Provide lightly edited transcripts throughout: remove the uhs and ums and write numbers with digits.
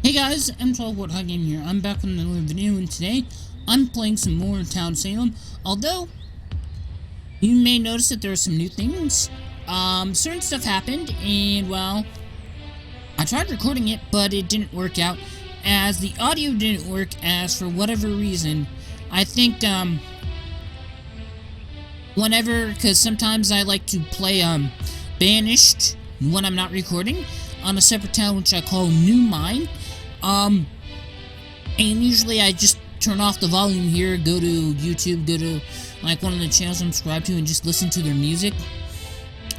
Hey guys, M12 Game here. I'm back with another video, and today I'm playing some more in Town Salem. Although you may notice that there are some new things. Certain stuff happened, and well, I tried recording it, but it didn't work out, as the audio didn't work. As for whatever reason, I think because sometimes I like to play Banished when I'm not recording on a separate town, which I call New Mine. And usually I just turn off the volume here, go to YouTube, go to like one of the channels I'm subscribed to, and just listen to their music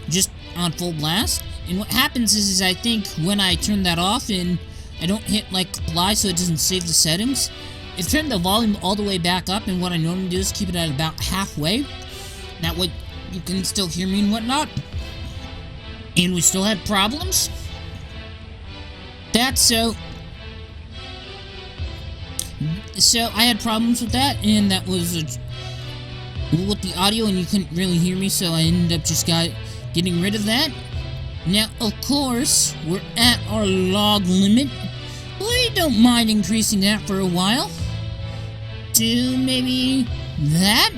just on full blast. And what happens is I think when I turn that off and I don't hit like apply so it doesn't save the settings, it turned the volume all the way back up, and what I normally do is keep it at about halfway. That way you can still hear me and whatnot. And we still had problems. So I had problems with that, and that was with the audio, and you couldn't really hear me, so I ended up just getting rid of that. Now, of course, we're at our log limit. We don't mind increasing that for a while to maybe that.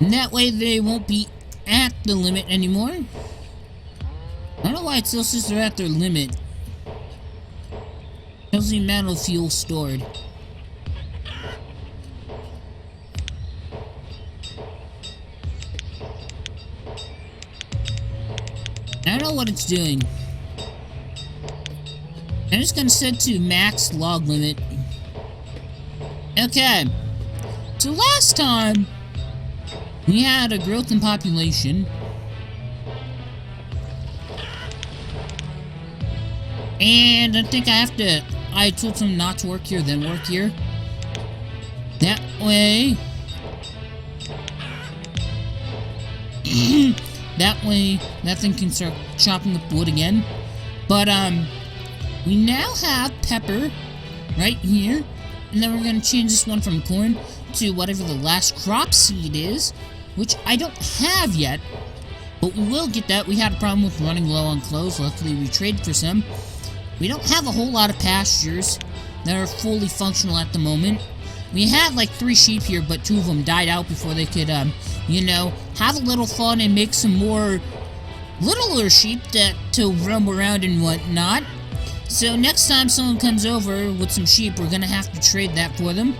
And that way they won't be at the limit anymore. I don't know why it still says they're at their limit. How's the amount of fuel stored? I don't know what it's doing. I'm just gonna set to max log limit. Okay. So last time, we had a growth in population. And I think I told them not to work here, then work here. That way... that way, that thing can start chopping up wood again. But, we now have pepper right here. And then we're going to change this one from corn to whatever the last crop seed is, which I don't have yet. But we will get that. We had a problem with running low on clothes. Luckily, we traded for some. We don't have a whole lot of pastures that are fully functional at the moment. We had like 3 sheep here, but 2 of them died out before they could, have a little fun and make some more littler sheep to roam around and whatnot. So next time someone comes over with some sheep, we're gonna have to trade that for them.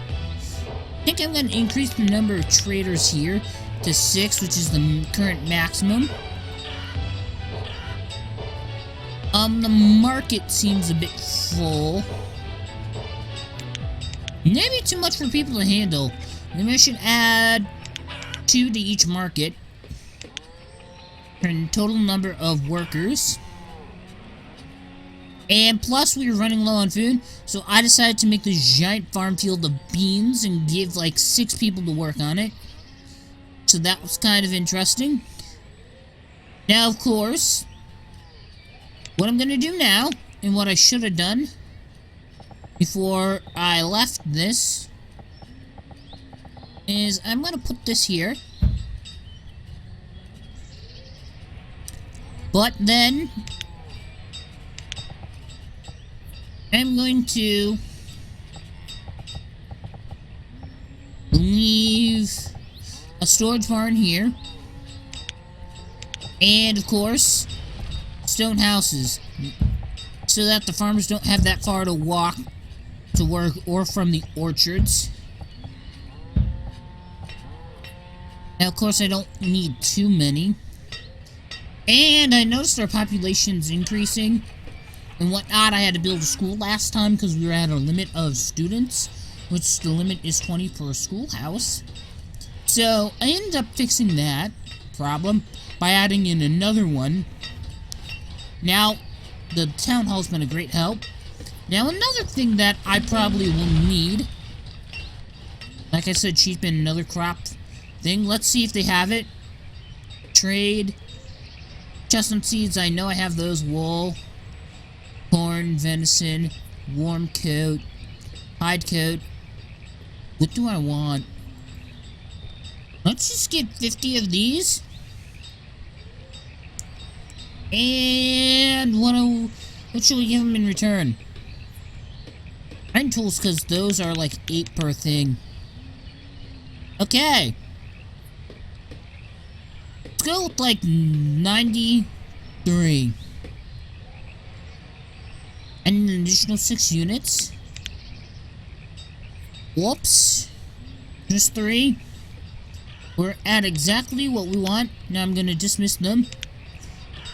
I think I'm gonna increase the number of traders here to 6, which is the current maximum. The market seems a bit full. Maybe too much for people to handle. Maybe I should add 2 to each market. And total number of workers. And plus we were running low on food, so I decided to make this giant farm field of beans and give like 6 people to work on it. So that was kind of interesting. Now, of course, what I'm gonna do now, and what I should have done before I left this, is I'm gonna put this here. But then I'm going to leave a storage barn here. And of course, stone houses, so that the farmers don't have that far to walk to work or from the orchards. Now, of course, I don't need too many. And I noticed our population's increasing and whatnot. I had to build a school last time because we were at a limit of students, which the limit is 20 per schoolhouse. So I ended up fixing that problem by adding in another one. Now, the town hall's been a great help. Now, another thing that I probably will need, like I said, sheep and another crop thing. Let's see if they have it. Trade. Chestnut seeds, I know I have those. Wool. Corn, venison, warm coat, hide coat. What do I want? Let's just get 50 of these. And What should we give him in return? Iron tools, because those are like 8 per thing. Okay. Let's go with like 93. And an additional 6 units. Whoops. Just 3. We're at exactly what we want. Now I'm gonna dismiss them.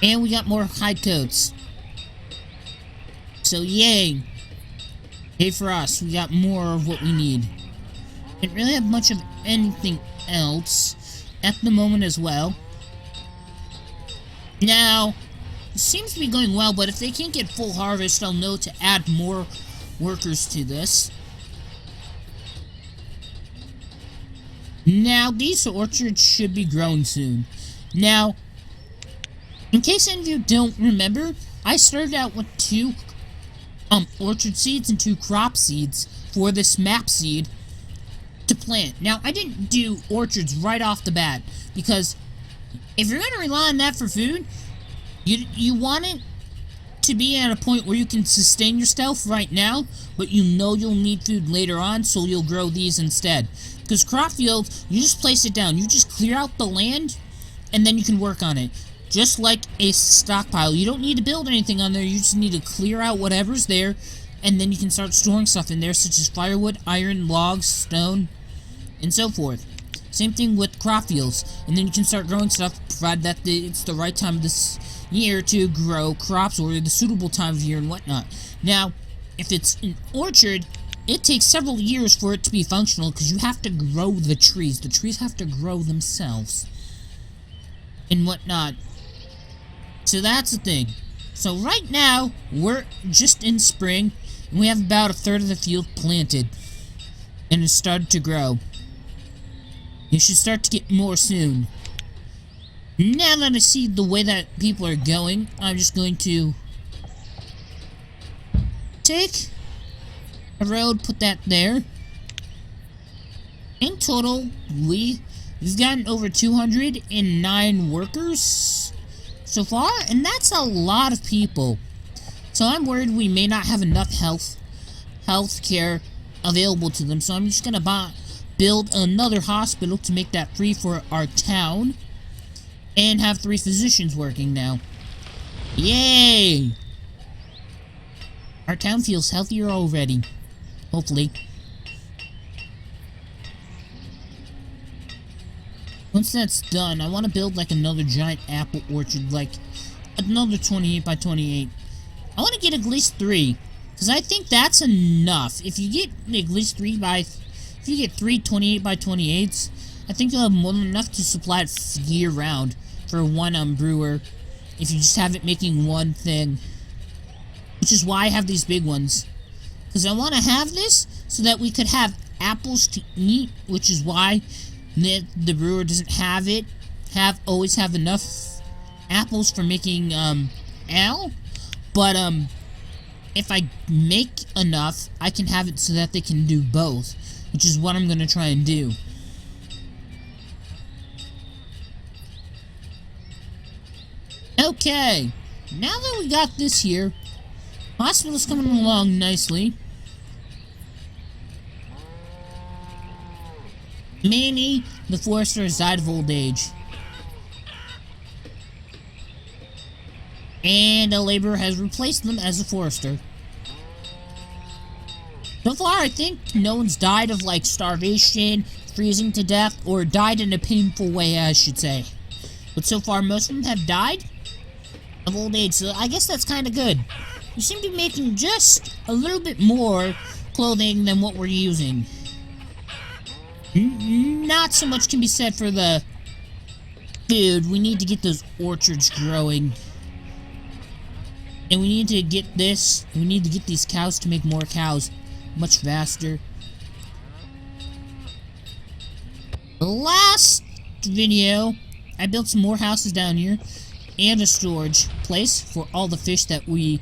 And we got more hide coats. So yay. Yay for us. We got more of what we need. Didn't really have much of anything else at the moment as well. Now, it seems to be going well, but if they can't get full harvest, I'll know to add more workers to this. Now, these orchards should be growing soon. Now, in case any of you don't remember, I started out with 2 orchard seeds and 2 crop seeds for this map seed to plant. Now, I didn't do orchards right off the bat, because if you're going to rely on that for food, you want it to be at a point where you can sustain yourself right now, but you know you'll need food later on, so you'll grow these instead. Because crop fields, you just place it down. You just clear out the land, and then you can work on it. Just like a stockpile. You don't need to build anything on there. You just need to clear out whatever's there, and then you can start storing stuff in there, such as firewood, iron, logs, stone, and so forth. Same thing with crop fields. And then you can start growing stuff, provided that it's the right time of this year to grow crops, or the suitable time of year and whatnot. Now, if it's an orchard, it takes several years for it to be functional, because you have to grow the trees. The trees have to grow themselves and whatnot. So that's the thing. So right now, we're just in spring, and we have about 1/3 of the field planted, and it's started to grow. You should start to get more soon. Now that I see the way that people are going, I'm just going to take a road, put that there. In total, we've gotten over 209 workers so far, and that's a lot of people. So I'm worried we may not have enough health care available to them, so I'm just gonna build another hospital to make that free for our town, and have 3 physicians working now. Yay! Our town feels healthier already. Hopefully. Once that's done, I want to build like another giant apple orchard, like another 28 by 28. I want to get at least 3, because I think that's enough. If you get at least 3 28 by 28s, I think you'll have more than enough to supply it year round for one brewer, if you just have it making one thing. Which is why I have these big ones. Because I want to have this so that we could have apples to eat, which is why the brewer doesn't always have enough apples for making ale. But if I make enough, I can have it so that they can do both, which is what I'm going to try and do. Okay, now that we got this here, hospital's coming along nicely. Manny, the forester, has died of old age. And a laborer has replaced them as a forester. So far, I think no one's died of, like, starvation, freezing to death, or died in a painful way, I should say. But so far, most of them have died of old age, so I guess that's kind of good. We seem to be making just a little bit more clothing than what we're using. Not so much can be said for the food. We need to get those orchards growing. And we need to get this. We need to get these cows to make more cows much faster. The last video, I built some more houses down here and a storage place for all the fish that we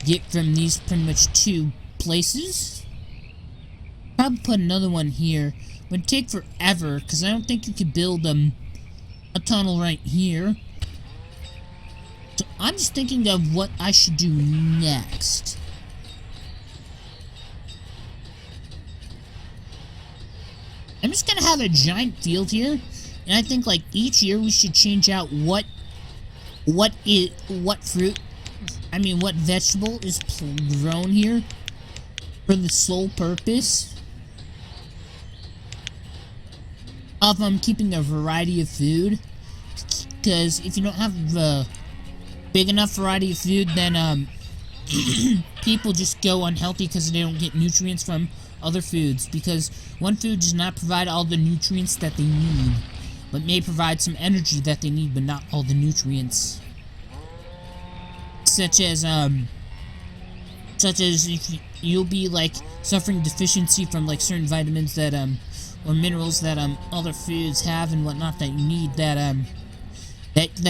get from these pretty much 2 places. Probably put another one here. It would take forever, because I don't think you could build a tunnel right here. So I'm just thinking of what I should do next. I'm just gonna have a giant field here, and I think like each year we should change out what fruit, I mean what vegetable is grown here for the sole purpose of keeping a variety of food. Because if you don't have a big enough variety of food, then people just go unhealthy because they don't get nutrients from other foods, because one food does not provide all the nutrients that they need, but may provide some energy that they need, but not all the nutrients. Such as if you'll be like suffering deficiency from like certain vitamins that or minerals that other foods have and whatnot that you need that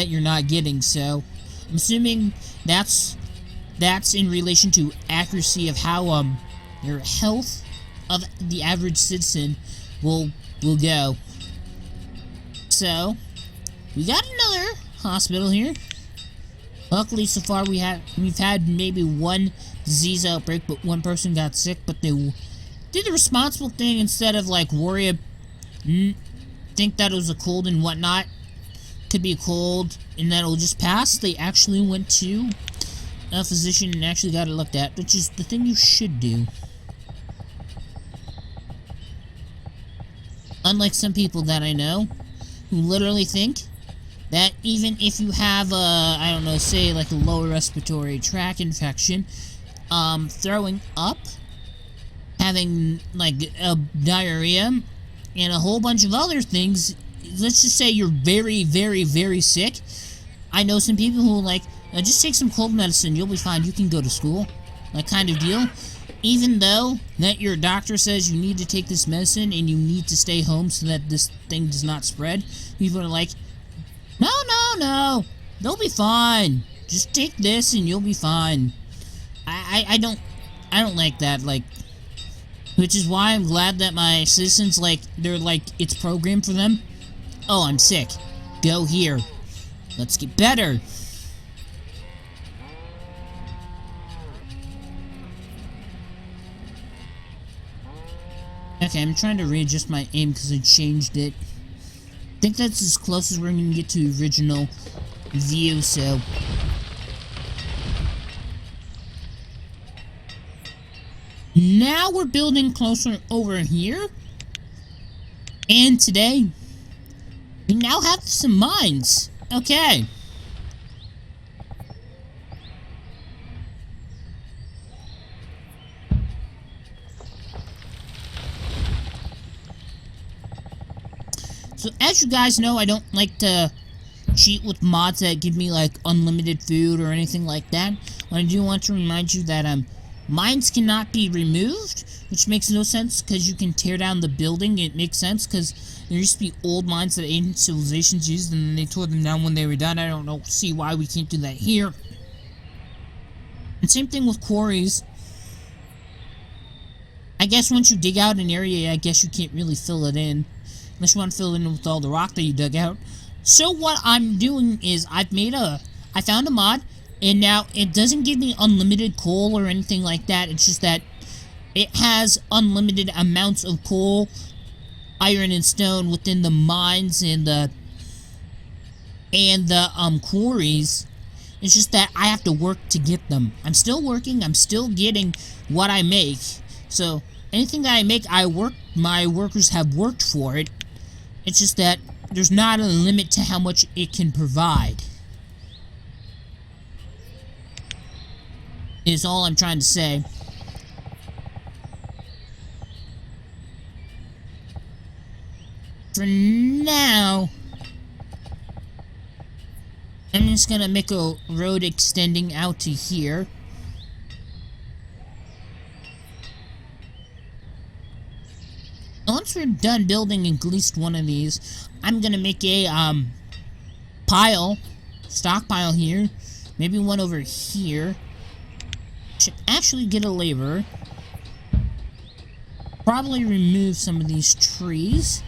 you're not getting. So I'm assuming that's in relation to accuracy of how your health of the average citizen will go. So we got another hospital here. Luckily, so far we've had maybe one disease outbreak, but one person got sick. But they did the responsible thing instead of like think that it was a cold and whatnot. Could be a cold and that it'll just pass. They actually went to a physician and actually got it looked at, which is the thing you should do. Unlike some people that I know, who literally think that even if you have I don't know, say like a lower respiratory tract infection, throwing up, having like diarrhea, and a whole bunch of other things, let's just say you're very, very, very sick. I know some people who like, just take some cold medicine, you'll be fine, you can go to school, like kind of deal. Even though that your doctor says you need to take this medicine and you need to stay home so that this thing does not spread, people are like, no, they'll be fine. Just take this and you'll be fine. I don't like that, like, which is why I'm glad that my citizens, like, they're like, it's programmed for them. Oh, I'm sick. Go here. Let's get better. Okay, I'm trying to readjust my aim because I changed it. I think that's as close as we're going to get to original view, so... Now we're building closer over here. And today, we now have some mines. Okay. So as you guys know, I don't like to cheat with mods that give me like unlimited food or anything like that. But I do want to remind you that mines cannot be removed, which makes no sense because you can tear down the building. It makes sense because there used to be old mines that ancient civilizations used and then they tore them down when they were done. I don't see why we can't do that here. And same thing with quarries. I guess once you dig out an area, I guess you can't really fill it in. Unless you want to fill it in with all the rock that you dug out. So what I'm doing is I found a mod, and now it doesn't give me unlimited coal or anything like that. It's just that it has unlimited amounts of coal, iron, and stone within the mines and the quarries. It's just that I have to work to get them. I'm still working. I'm still getting what I make. So anything that I make, my workers have worked for it. It's just that there's not a limit to how much it can provide. Is all I'm trying to say. For now, I'm just gonna make a road extending out to here. Once we're done building at least one of these, I'm gonna make a stockpile here, maybe one over here. Should actually get a laborer. Probably remove some of these trees.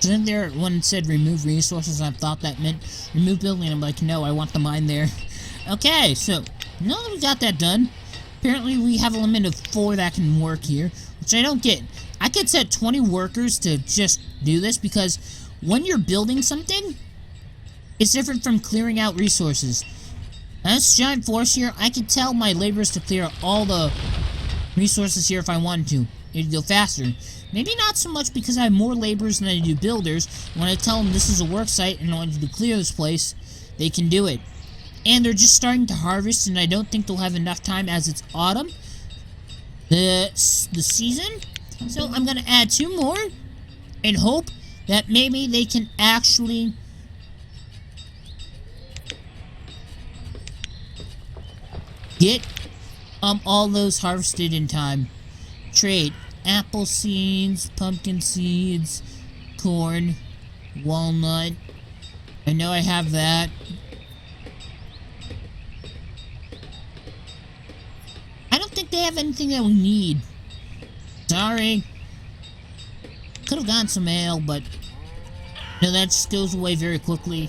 Then there, when it said remove resources, I thought that meant remove building. I'm like, no, I want the mine there. Okay, so now that we got that done, apparently we have a limit of 4 that can work here, which I don't get. I could set 20 workers to just do this because when you're building something, it's different from clearing out resources. Now, this giant forest here, I could tell my laborers to clear all the resources here if I wanted to. It'd go faster. Maybe not so much because I have more laborers than I do builders. When I tell them this is a work site and I want you to clear this place, they can do it. And they're just starting to harvest, and I don't think they'll have enough time as it's autumn, the season. So I'm going to add 2 more and hope that maybe they can actually get all those harvested in time. Trade apple seeds, pumpkin seeds, corn, walnut. I know I have that. I don't think they have anything that we need. Sorry. Could have gotten some ale, but no, that just goes away very quickly.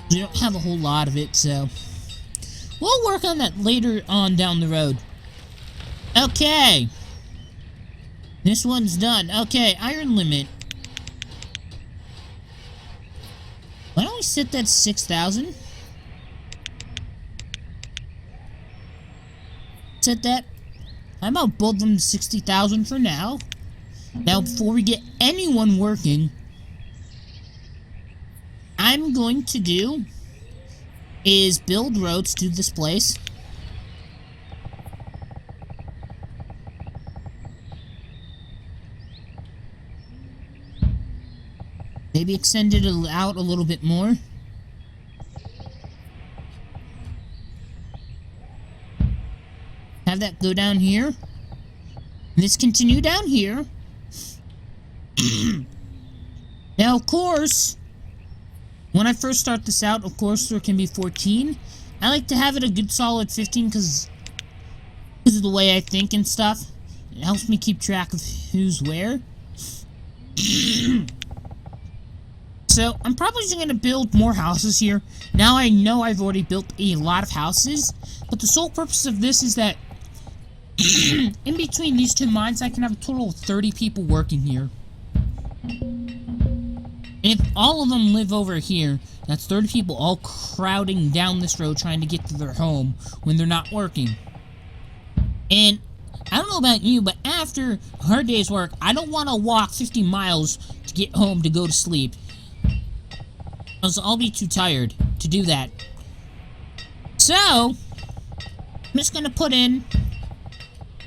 We don't have a whole lot of it, so we'll work on that later on down the road. Okay. This one's done. Okay, iron limit. Why don't we set that 6,000? Set that. How about both them to 60,000 for now? Now, before we get anyone working, I'm going to do is build roads to this place. Maybe extend it out a little bit more. Have that go down here. Let's continue down here. Now, of course, when I first start this out, of course, there can be 14. I like to have it a good solid 15 because of the way I think and stuff. It helps me keep track of who's where. So, I'm probably just going to build more houses here. Now I know I've already built a lot of houses, but the sole purpose of this is that in between these 2 mines, I can have a total of 30 people working here. And if all of them live over here, that's 30 people all crowding down this road trying to get to their home when they're not working. And I don't know about you, but after a hard day's work, I don't want to walk 50 miles to get home to go to sleep. I'll be too tired to do that. So, I'm just gonna put in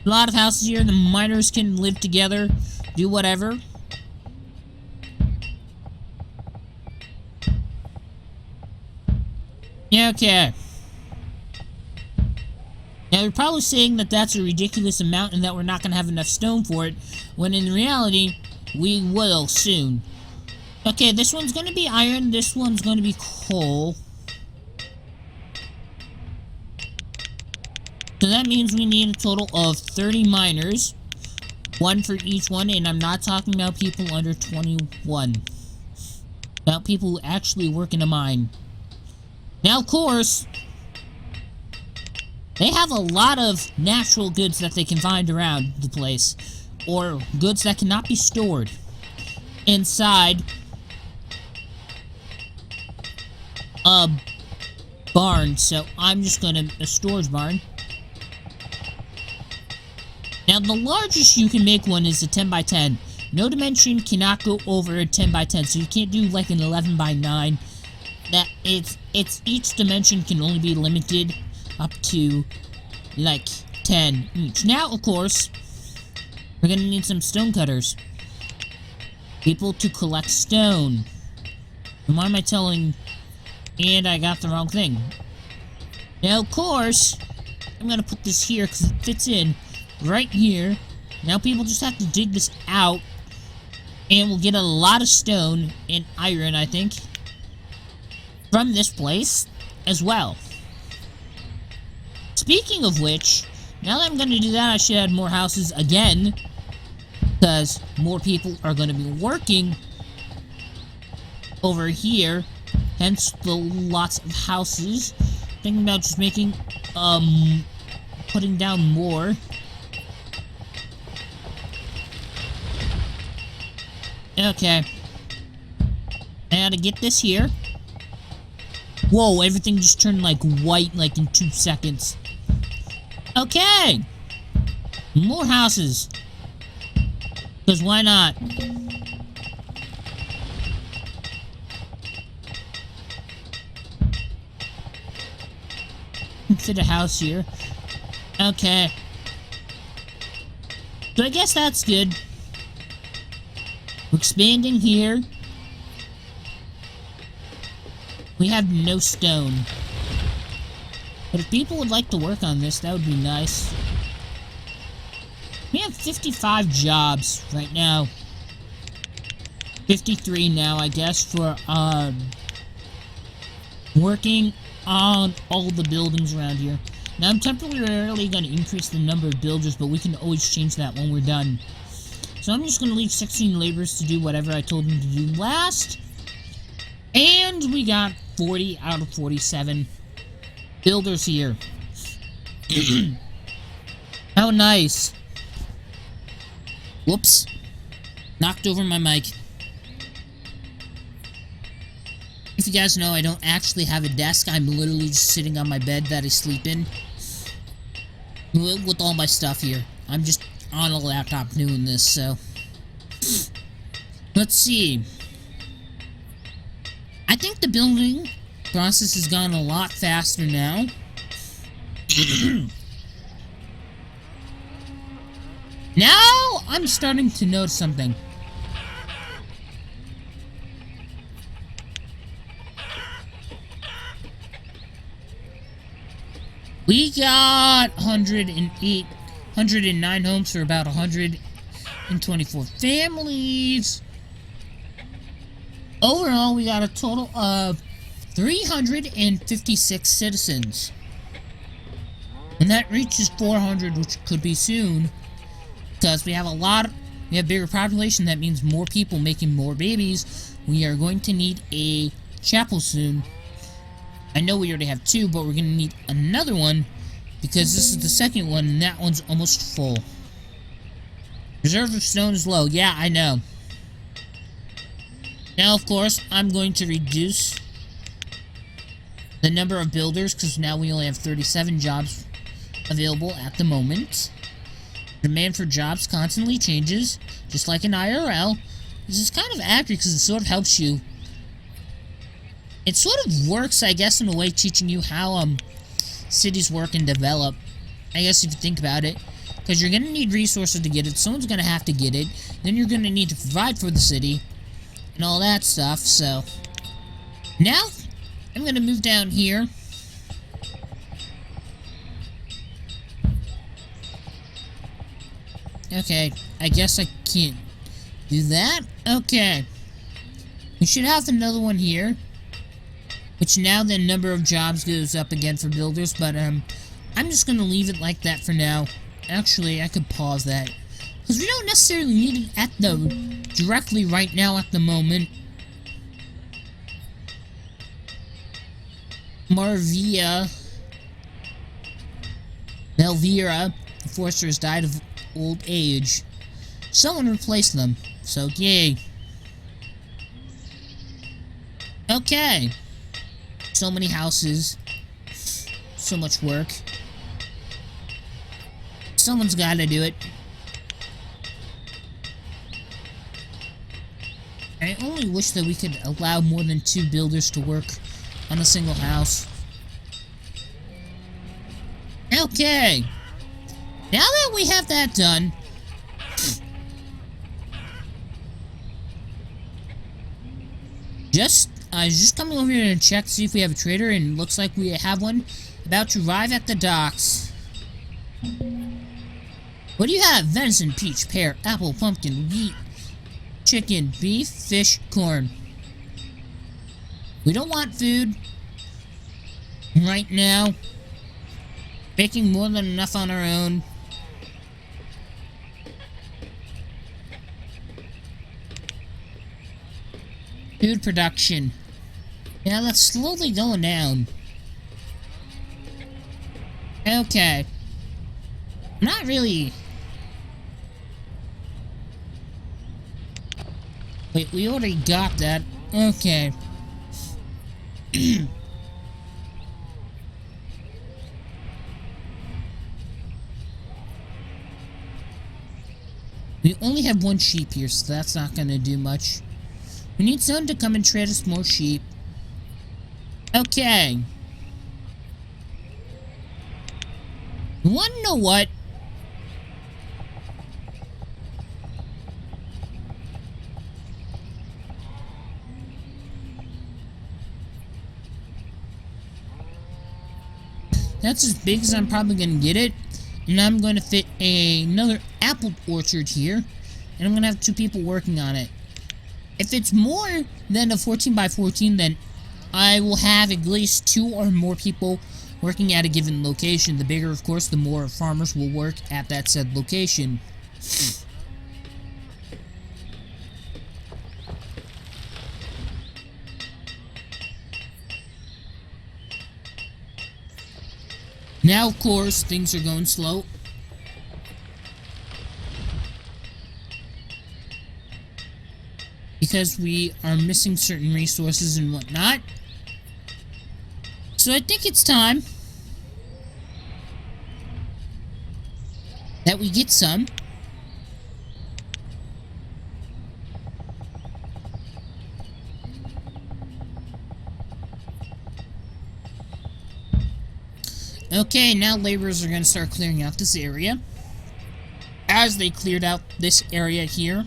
a lot of houses here. The miners can live together, do whatever. Yeah, okay. Now, you're probably saying that that's a ridiculous amount and that we're not gonna have enough stone for it, when in reality, we will soon. Okay, this one's gonna be iron, this one's gonna be coal. So that means we need a total of 30 miners. 1 for each one, and I'm not talking about people under 21. About people who actually work in a mine. Now, of course, they have a lot of natural goods that they can find around the place. Or goods that cannot be stored inside a barn. So I'm just gonna a storage barn. Now the largest you can make one is a 10 by 10. No dimension cannot go over a 10 by 10, so you can't do like an 11 by 9. That it's each dimension can only be limited up to like 10 each. Now, of course, we're gonna need some stone cutters. People to collect stone. And why am I telling? And I got the wrong thing. Now, of course, I'm gonna put this here because it fits in right here. Now people just have to dig this out, and we'll get a lot of stone and iron, I think, from this place as well. Speaking of which, now that I'm gonna do that, I should add more houses again, because more people are gonna be working over here. Hence the lots of houses. Thinking about just making, putting down more. Okay. I gotta get this here. Whoa, everything just turned like white like in 2 seconds. Okay! More houses. Because why not? Fit a house here. Okay. So I guess that's good. We're expanding here. We have no stone. But if people would like to work on this, that would be nice. We have 55 jobs right now. 53 now, I guess, for, working on all the buildings around here. Now, I'm temporarily going to increase the number of builders, but we can always change that when we're done. So I'm just going to leave 16 laborers to do whatever I told them to do last. And we got 40 out of 47 builders here. How nice. Whoops. Knocked over my mic. If you guys know, I don't actually have a desk. I'm literally just sitting on my bed that I sleep in. With all my stuff here. I'm just on a laptop doing this, so... Let's see. I think the building process has gone a lot faster now. Now, I'm starting to notice something. We got 109 homes for about 124 families. Overall, we got a total of 356 citizens. And that reaches 400, which could be soon. Because we have bigger population, that means more people making more babies. We are going to need a chapel soon. I know we already have 2, but we're going to need another one, because this is the second one, and that one's almost full. Reserve of stone is low. Yeah, I know. Now, of course, I'm going to reduce the number of builders, because now we only have 37 jobs available at the moment. Demand for jobs constantly changes, just like in IRL. This is kind of accurate, because it sort of helps you. It sort of works, I guess, in a way, teaching you how cities work and develop. I guess if you think about it. Because you're going to need resources to get it. Someone's going to have to get it. Then you're going to need to provide for the city. And all that stuff, so... Now, I'm going to move down here. Okay, I guess I can't do that. Okay. We should have another one here. Which now the number of jobs goes up again for builders, but I'm just gonna leave it like that for now. Actually, I could pause that. Because we don't necessarily need it directly right now at the moment. Melvira, the foresters died of old age. Someone replaced them, so yay. Okay. So many houses. So much work. Someone's gotta do it. I only wish that we could allow more than 2 builders to work on a single house. Okay. Now that we have that done, I was just coming over here to check to see if we have a trader, and it looks like we have one about to arrive at the docks. What do you have? Venison, peach, pear, apple, pumpkin, wheat, chicken, beef, fish, corn. We don't want food right now. Making more than enough on our own. Food production. Yeah, that's slowly going down. Okay. Not really. Wait, we already got that. Okay. We only have one sheep here, so that's not gonna do much. We need someone to come and trade us more sheep. Okay. You wanna know what? That's as big as I'm probably gonna get it. And I'm going to fit another apple orchard here. And I'm going to have 2 people working on it. If it's more than a 14 by 14, then I will have at least 2 or more people working at a given location. The bigger, of course, the more farmers will work at that said location. Now, of course, things are going slow. Because we are missing certain resources and whatnot. So I think it's time that we get some. Okay, now laborers are going to start clearing out this area. As they cleared out this area here.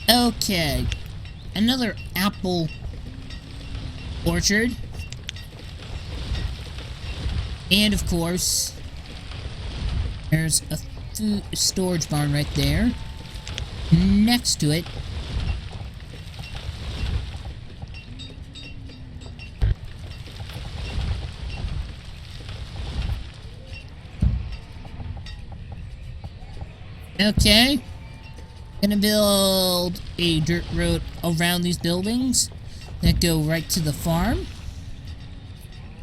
Okay, another apple orchard. And of course, there's a food storage barn right there. Next to it, okay. Gonna build a dirt road around these buildings that go right to the farm.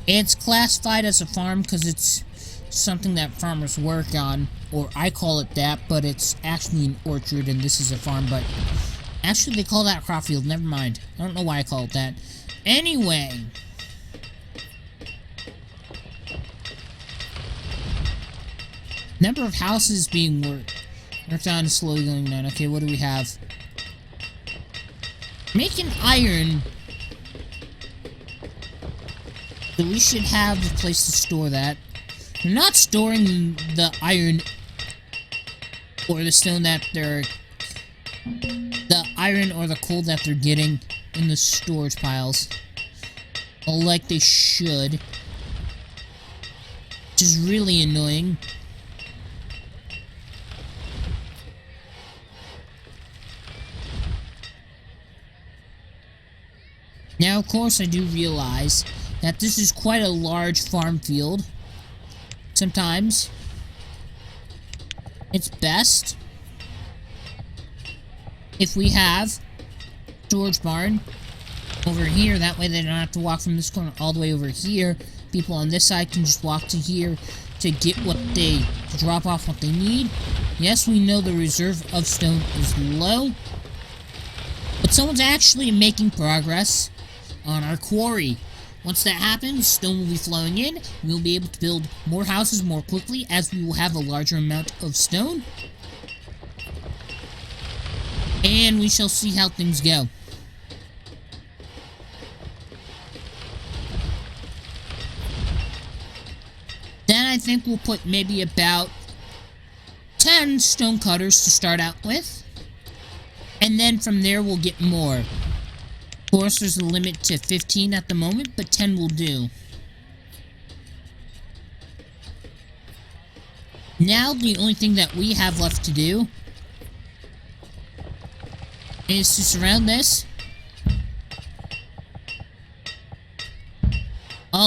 It's classified as a farm because it's something that farmers work on, or I call it that, but it's actually an orchard and this is a farm, but actually they call that crop field, never mind. I don't know why I call it that. Anyway. Number of houses being worked on is slowly going down. Okay, what do we have? Making iron. So we should have a place to store that. They're not storing the iron or the stone that they're... the iron or the coal that they're getting in the storage piles. Like they should. Which is really annoying. Now, of course, I do realize that this is quite a large farm field. Sometimes it's best if we have storage barn over here. That way they don't have to walk from this corner all the way over here. People on this side can just walk to here to get what they... to drop off what they need. Yes, we know the reserve of stone is low, but someone's actually making progress on our quarry. Once that happens, stone will be flowing in. We'll be able to build more houses more quickly as we will have a larger amount of stone. And we shall see how things go. Then I think we'll put maybe about 10 stone cutters to start out with. And then from there we'll get more. Of course, there's a limit to 15 at the moment, but 10 will do. Now, the only thing that we have left to do is to surround this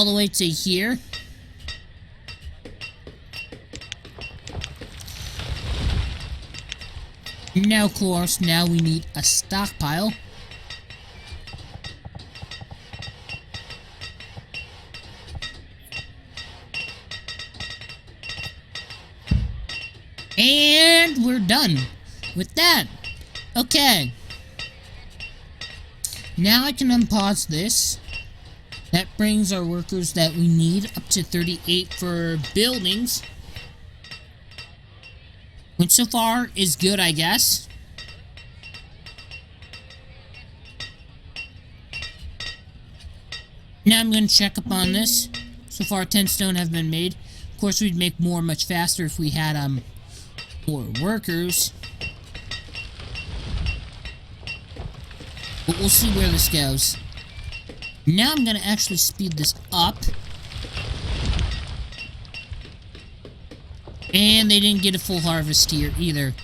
all the way to here. Now, of course, now we need a stockpile. And we're done with that. Okay. Now I can unpause this. That brings our workers that we need up to 38 for buildings. Which so far is good, I guess. Now I'm going to check up on this. So far 10 stone have been made. Of course we'd make more much faster if we had more workers. But we'll see where this goes. Now I'm going to actually speed this up. And they didn't get a full harvest here either.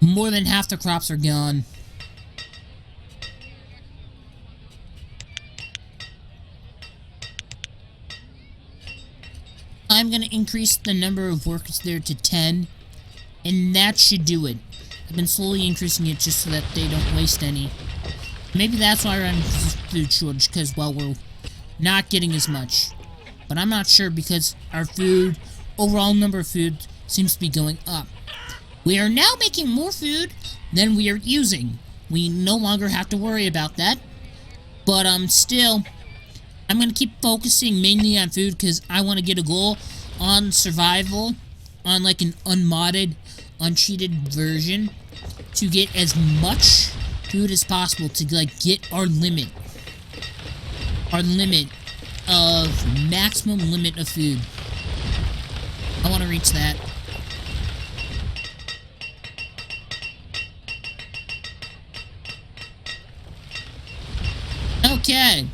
More than half the crops are gone. I'm going to increase the number of workers there to 10. And that should do it. I've been slowly increasing it just so that they don't waste any. Maybe that's why we're having food shortage, because, well, we're not getting as much. But I'm not sure because our food, overall number of food, seems to be going up. We are now making more food than we are using. We no longer have to worry about that. But, still, I'm going to keep focusing mainly on food because I want to get a goal on survival, on, like, an unmodded, uncheated version, to get as much food as possible to, like, get our limit. Our limit of maximum limit of food. I want to reach that. Okay.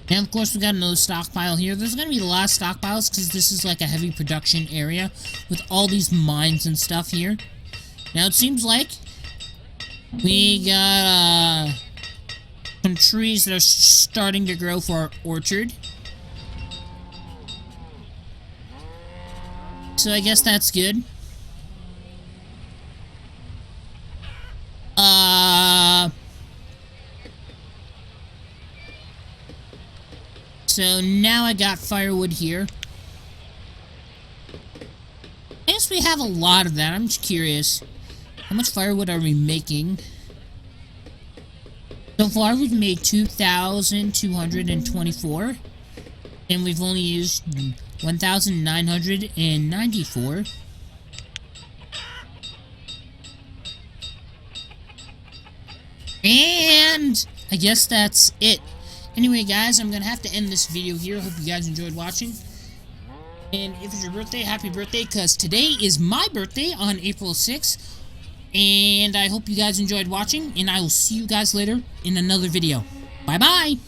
And of course we got another stockpile here. There's going to be a lot of stockpiles because this is like a heavy production area with all these mines and stuff here. Now it seems like we got some trees that are starting to grow for our orchard. So I guess that's good. So now I got firewood here. I guess we have a lot of that. I'm just curious. How much firewood are we making? So far we've made 2,224. And we've only used 1,994. And I guess that's it. Anyway, guys, I'm going to have to end this video here. Hope you guys enjoyed watching. And if it's your birthday, happy birthday, because today is my birthday on April 6th. And I hope you guys enjoyed watching, and I will see you guys later in another video. Bye-bye!